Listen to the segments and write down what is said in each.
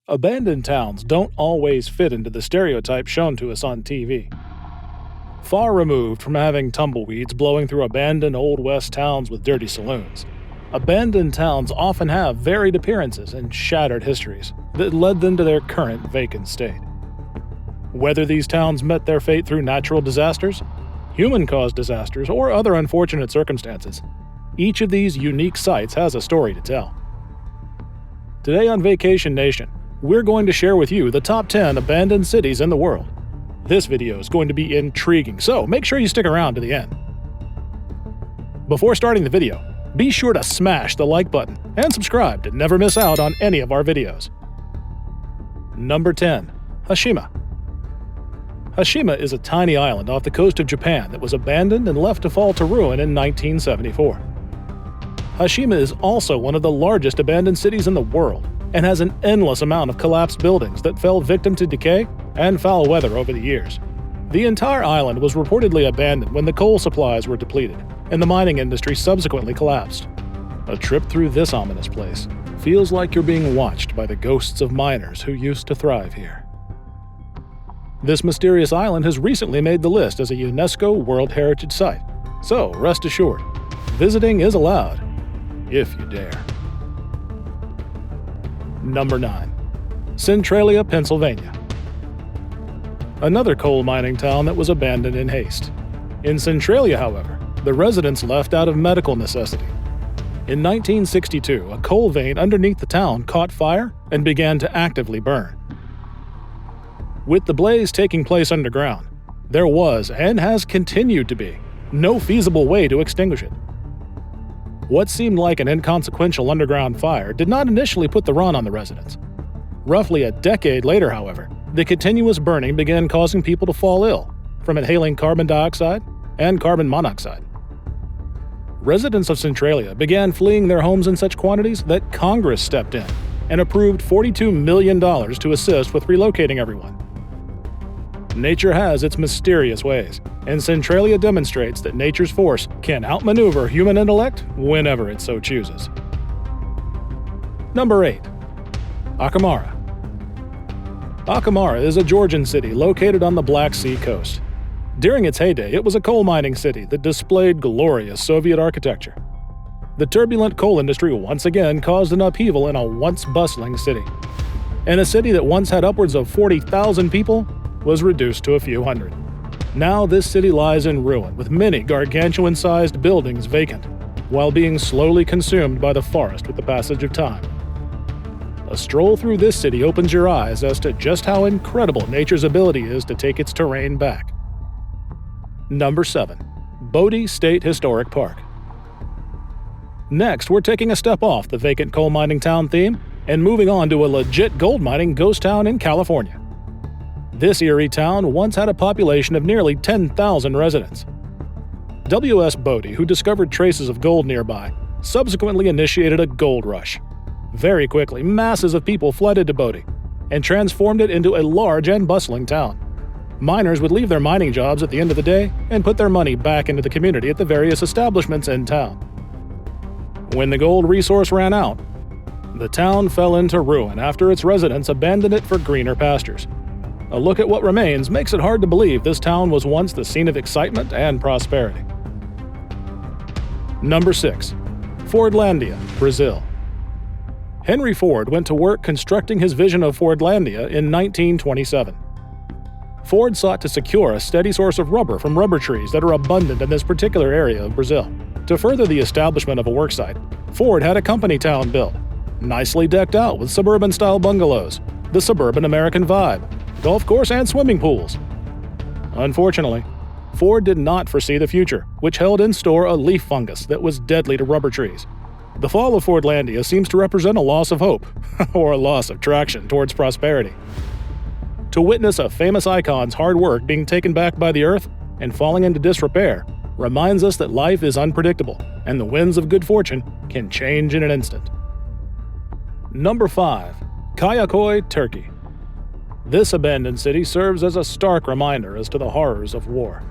Abandoned towns don't always fit into the stereotype shown to us on TV. Far removed from having tumbleweeds blowing through abandoned Old West towns with dirty saloons, abandoned towns often have varied appearances and shattered histories that led them to their current vacant state. Whether these towns met their fate through natural disasters, human-caused disasters, or other unfortunate circumstances, each of these unique sites has a story to tell. Today on Vacation Nation, we're going to share with you the top 10 abandoned cities in the world. This video is going to be intriguing, so make sure you stick around to the end. Before starting the video, be sure to smash the like button and subscribe to never miss out on any of our videos. Number 10. Hashima. Hashima is a tiny island off the coast of Japan that was abandoned and left to fall to ruin in 1974. Hashima is also one of the largest abandoned cities in the world and has an endless amount of collapsed buildings that fell victim to decay and foul weather over the years. The entire island was reportedly abandoned when the coal supplies were depleted, and the mining industry subsequently collapsed. A trip through this ominous place feels like you're being watched by the ghosts of miners who used to thrive here. This mysterious island has recently made the list as a UNESCO World Heritage Site, so rest assured, visiting is allowed, if you dare. Number 9. Centralia, Pennsylvania. Another coal mining town that was abandoned in haste. In Centralia, however, the residents left out of medical necessity. In 1962, a coal vein underneath the town caught fire and began to actively burn. With the blaze taking place underground, there was, and has continued to be, no feasible way to extinguish it. What seemed like an inconsequential underground fire did not initially put the run on the residents. Roughly a decade later, however, the continuous burning began causing people to fall ill from inhaling carbon dioxide and carbon monoxide. Residents of Centralia began fleeing their homes in such quantities that Congress stepped in and approved $42 million to assist with relocating everyone. Nature has its mysterious ways, and Centralia demonstrates that nature's force can outmaneuver human intellect whenever it so chooses. Number 8. Akamara. Akamara is a Georgian city located on the Black Sea coast. During its heyday, it was a coal mining city that displayed glorious Soviet architecture. The turbulent coal industry once again caused an upheaval in a once bustling city. And a city that once had upwards of 40,000 people was reduced to a few hundred. Now this city lies in ruin, with many gargantuan-sized buildings vacant, while being slowly consumed by the forest with the passage of time. A stroll through this city opens your eyes as to just how incredible nature's ability is to take its terrain back. Number 7. Bodhi State Historic Park. Next, we're taking a step off the vacant coal mining town theme and moving on to a legit gold mining ghost town in California. This eerie town once had a population of nearly 10,000 residents. W.S. Bodhi, who discovered traces of gold nearby, subsequently initiated a gold rush. Very quickly, masses of people flooded to Bodhi and transformed it into a large and bustling town. Miners would leave their mining jobs at the end of the day and put their money back into the community at the various establishments in town. When the gold resource ran out, the town fell into ruin after its residents abandoned it for greener pastures. A look at what remains makes it hard to believe this town was once the scene of excitement and prosperity. Number 6. Fordlandia, Brazil. Henry Ford went to work constructing his vision of Fordlandia in 1927. Ford sought to secure a steady source of rubber from rubber trees that are abundant in this particular area of Brazil. To further the establishment of a worksite, Ford had a company town built, nicely decked out with suburban-style bungalows, the suburban American vibe, golf course, and swimming pools. Unfortunately, Ford did not foresee the future, which held in store a leaf fungus that was deadly to rubber trees. The fall of Fordlandia seems to represent a loss of hope, or a loss of traction towards prosperity. To witness a famous icon's hard work being taken back by the earth and falling into disrepair reminds us that life is unpredictable, and the winds of good fortune can change in an instant. Number 5. Kaiokoi, Turkey. This abandoned city serves as a stark reminder as to the horrors of war.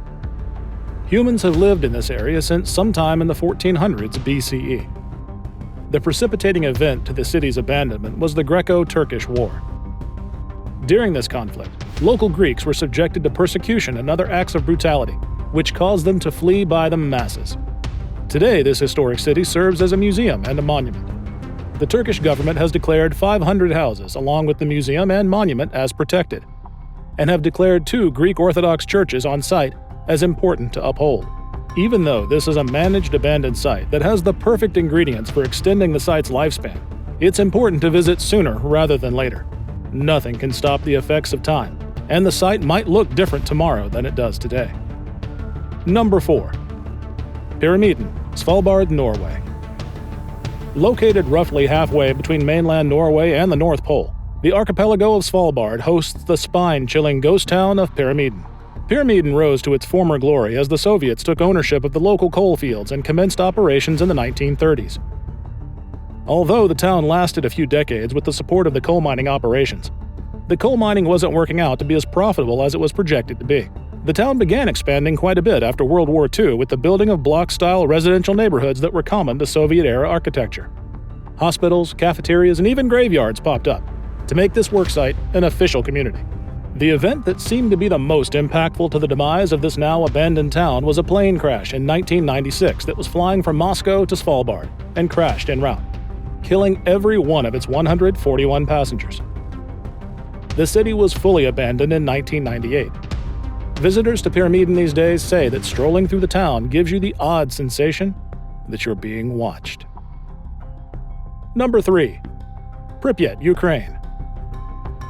Humans have lived in this area since sometime in the 1400s BCE. The precipitating event to the city's abandonment was the Greco-Turkish War. During this conflict, local Greeks were subjected to persecution and other acts of brutality, which caused them to flee by the masses. Today, this historic city serves as a museum and a monument. The Turkish government has declared 500 houses along with the museum and monument as protected, and have declared 2 Greek Orthodox churches on site as important to uphold. Even though this is a managed abandoned site that has the perfect ingredients for extending the site's lifespan, it's important to visit sooner rather than later. Nothing can stop the effects of time, and the site might look different tomorrow than it does today. Number 4. Piramidan, Svalbard, Norway. Located roughly halfway between mainland Norway and the North Pole, the archipelago of Svalbard hosts the spine-chilling ghost town of Piramidan. Piramidan rose to its former glory as the Soviets took ownership of the local coal fields and commenced operations in the 1930s. Although the town lasted a few decades with the support of the coal mining operations, the coal mining wasn't working out to be as profitable as it was projected to be. The town began expanding quite a bit after World War II with the building of block-style residential neighborhoods that were common to Soviet-era architecture. Hospitals, cafeterias, and even graveyards popped up to make this worksite an official community. The event that seemed to be the most impactful to the demise of this now abandoned town was a plane crash in 1996 that was flying from Moscow to Svalbard and crashed en route, killing every one of its 141 passengers. The city was fully abandoned in 1998. Visitors to Piramidan these days say that strolling through the town gives you the odd sensation that you're being watched. Number 3. Pripyat, Ukraine.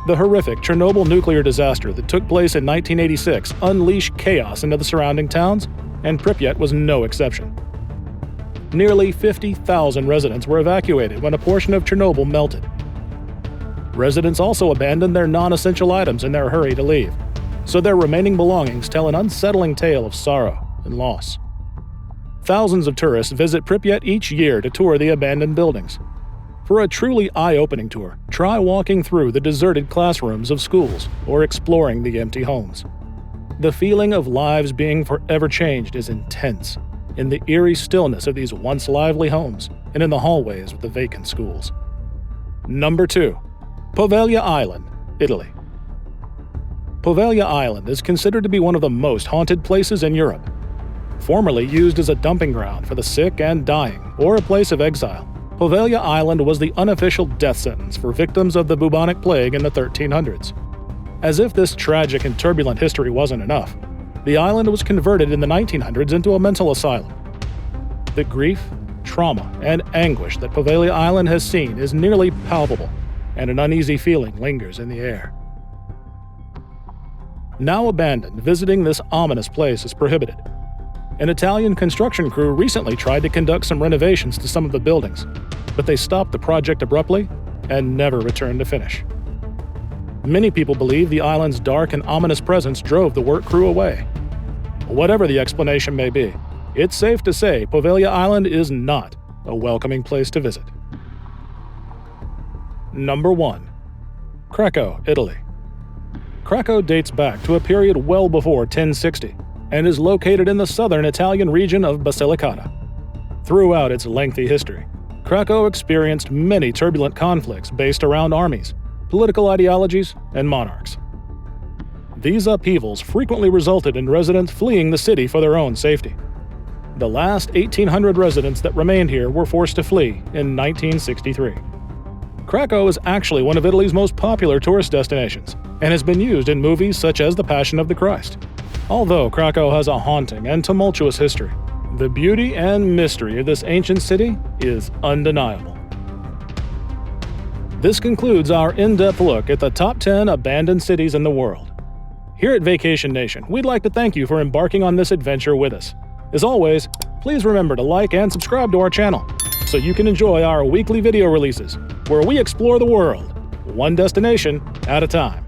The horrific Chernobyl nuclear disaster that took place in 1986 unleashed chaos into the surrounding towns, and Pripyat was no exception. Nearly 50,000 residents were evacuated when a portion of Chernobyl melted. Residents also abandoned their non-essential items in their hurry to leave, so their remaining belongings tell an unsettling tale of sorrow and loss. Thousands of tourists visit Pripyat each year to tour the abandoned buildings. For a truly eye-opening tour, try walking through the deserted classrooms of schools or exploring the empty homes. The feeling of lives being forever changed is intense in the eerie stillness of these once lively homes and in the hallways of the vacant schools. Number 2. Poveglia Island, Italy. Poveglia Island is considered to be one of the most haunted places in Europe. Formerly used as a dumping ground for the sick and dying or a place of exile, Poveglia Island was the unofficial death sentence for victims of the bubonic plague in the 1300s. As if this tragic and turbulent history wasn't enough, the island was converted in the 1900s into a mental asylum. The grief, trauma, and anguish that Poveglia Island has seen is nearly palpable, and an uneasy feeling lingers in the air. Now abandoned, visiting this ominous place is prohibited. An Italian construction crew recently tried to conduct some renovations to some of the buildings, but they stopped the project abruptly and never returned to finish. Many people believe the island's dark and ominous presence drove the work crew away. Whatever the explanation may be, it's safe to say Poveglia Island is not a welcoming place to visit. Number 1. Cracow, Italy. Cracow dates back to a period well before 1060 and is located in the southern Italian region of Basilicata. Throughout its lengthy history, Cracow experienced many turbulent conflicts based around armies, political ideologies, and monarchs. These upheavals frequently resulted in residents fleeing the city for their own safety. The last 1,800 residents that remained here were forced to flee in 1963. Cracow is actually one of Italy's most popular tourist destinations and has been used in movies such as The Passion of the Christ. Although Cracow has a haunting and tumultuous history, the beauty and mystery of this ancient city is undeniable. This concludes our in-depth look at the top 10 abandoned cities in the world. Here at Vacation Nation, we'd like to thank you for embarking on this adventure with us. As always, please remember to like and subscribe to our channel so you can enjoy our weekly video releases where we explore the world, one destination at a time.